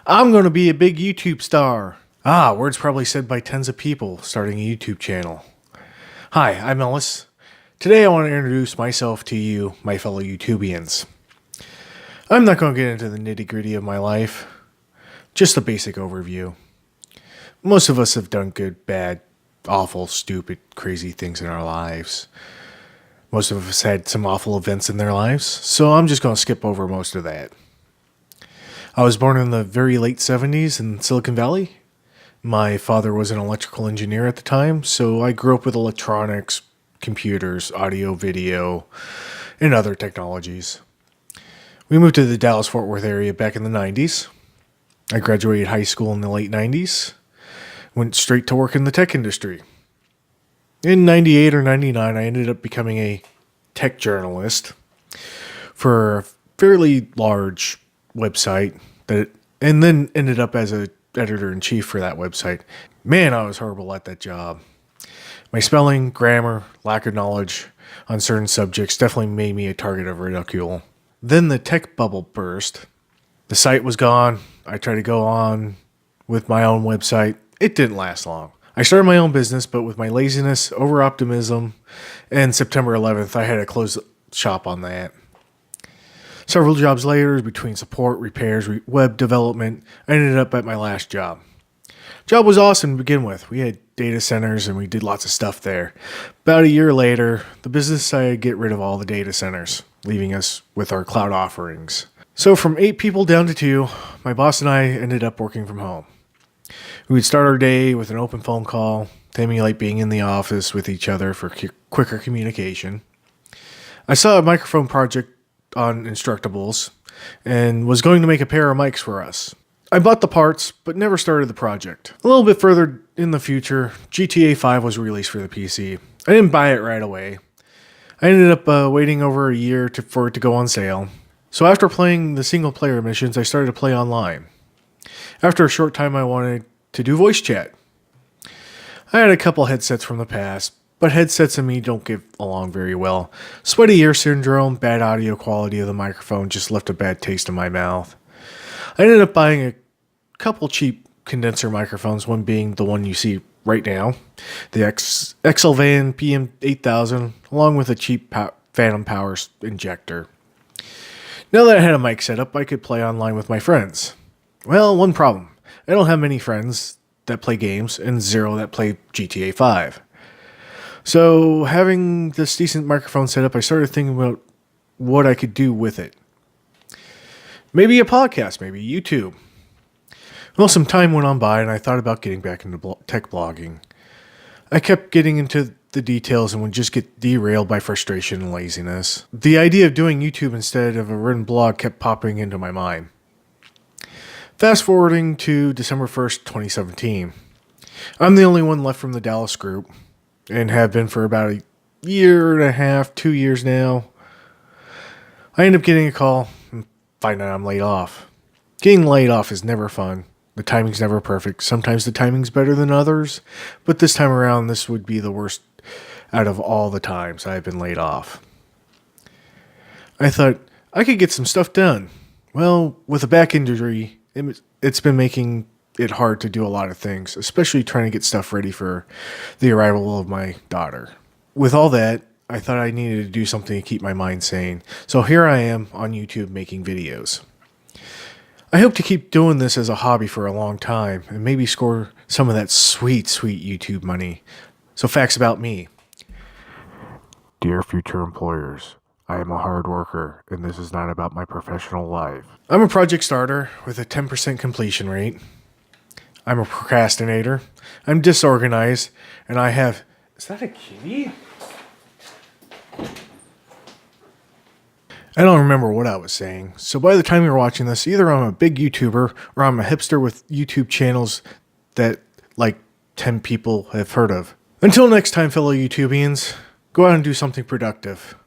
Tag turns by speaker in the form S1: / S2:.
S1: I'm going to be a big YouTube star. Ah, words probably said by tens of people starting a YouTube channel. Hi, I'm Ellis. Today I want to introduce myself to you, my fellow YouTubians. I'm not going to get into the nitty gritty of my life, just a basic overview. Most of us have done good, bad, awful, stupid, crazy things in our lives. Most of us had some awful events in their lives, so I'm just going to skip over most of that. I was born in the very late 70s in Silicon Valley. My father was an electrical engineer at the time, so I grew up with electronics, computers, audio, video, and other technologies. We moved to the Dallas-Fort Worth area back in the 90s. I graduated high school in the late 90s, went straight to work in the tech industry. In 98 or 99, I ended up becoming a tech journalist for a fairly large website and then ended up as a editor-in-chief for that website. Man, I was horrible at that job. My spelling, grammar, lack of knowledge on certain subjects definitely made me a target of ridicule. Then the tech bubble burst. The site was gone. I tried to go on with my own website. It didn't last long. I started my own business, but with my laziness, over-optimism, and September 11th, I had to close shop on that. Several jobs later, between support, repairs, web development, I ended up at my last job. Job was awesome to begin with. We had data centers and we did lots of stuff there. About a year later, the business decided to get rid of all the data centers, leaving us with our cloud offerings. So from 8 people down to 2, my boss and I ended up working from home. We would start our day with an open phone call to emulate being in the office with each other for quicker communication. I saw a microphone project on Instructables and was going to make a pair of mics for us. I bought the parts, but never started the project. A little bit further in the future, GTA 5 was released for the PC. I didn't buy it right away. I ended up waiting over a year for it to go on sale. So after playing the single player missions, I started to play online. After a short time, I wanted to do voice chat. I had a couple headsets from the past, but headsets and me don't get along very well. Sweaty ear syndrome, bad audio quality of the microphone just left a bad taste in my mouth. I ended up buying a couple cheap condenser microphones, one being the one you see right now, the XLVan PM8000, along with a cheap Phantom Power injector. Now that I had a mic set up, I could play online with my friends. Well, one problem. I don't have many friends that play games and 0 that play GTA 5. So having this decent microphone set up, I started thinking about what I could do with it. Maybe a podcast, maybe YouTube. Well, some time went on by and I thought about getting back into tech blogging. I kept getting into the details and would just get derailed by frustration and laziness. The idea of doing YouTube instead of a written blog kept popping into my mind. Fast forwarding to December 1st, 2017. I'm the only one left from the Dallas group and have been for about a year and a half, 2 years now. I end up getting a call and find out I'm laid off. Getting laid off is never fun. The timing's never perfect. Sometimes the timing's better than others, but this time around, this would be the worst out of all the times I've been laid off. I thought I could get some stuff done. Well, with a back injury, it's been making it hard to do a lot of things, especially trying to get stuff ready for the arrival of my daughter. With all that, I thought I needed to do something to keep my mind sane. So here I am on YouTube making videos. I hope to keep doing this as a hobby for a long time and maybe score some of that sweet, sweet YouTube money. So facts about me. Dear future employers, I am a hard worker, and this is not about my professional life. I'm a project starter with a 10% completion rate. I'm a procrastinator. I'm disorganized, and I have... Is that a kitty? I don't remember what I was saying. So by the time you're watching this, either I'm a big YouTuber or I'm a hipster with YouTube channels that like 10 people have heard of. Until next time, fellow YouTubians, go out and do something productive.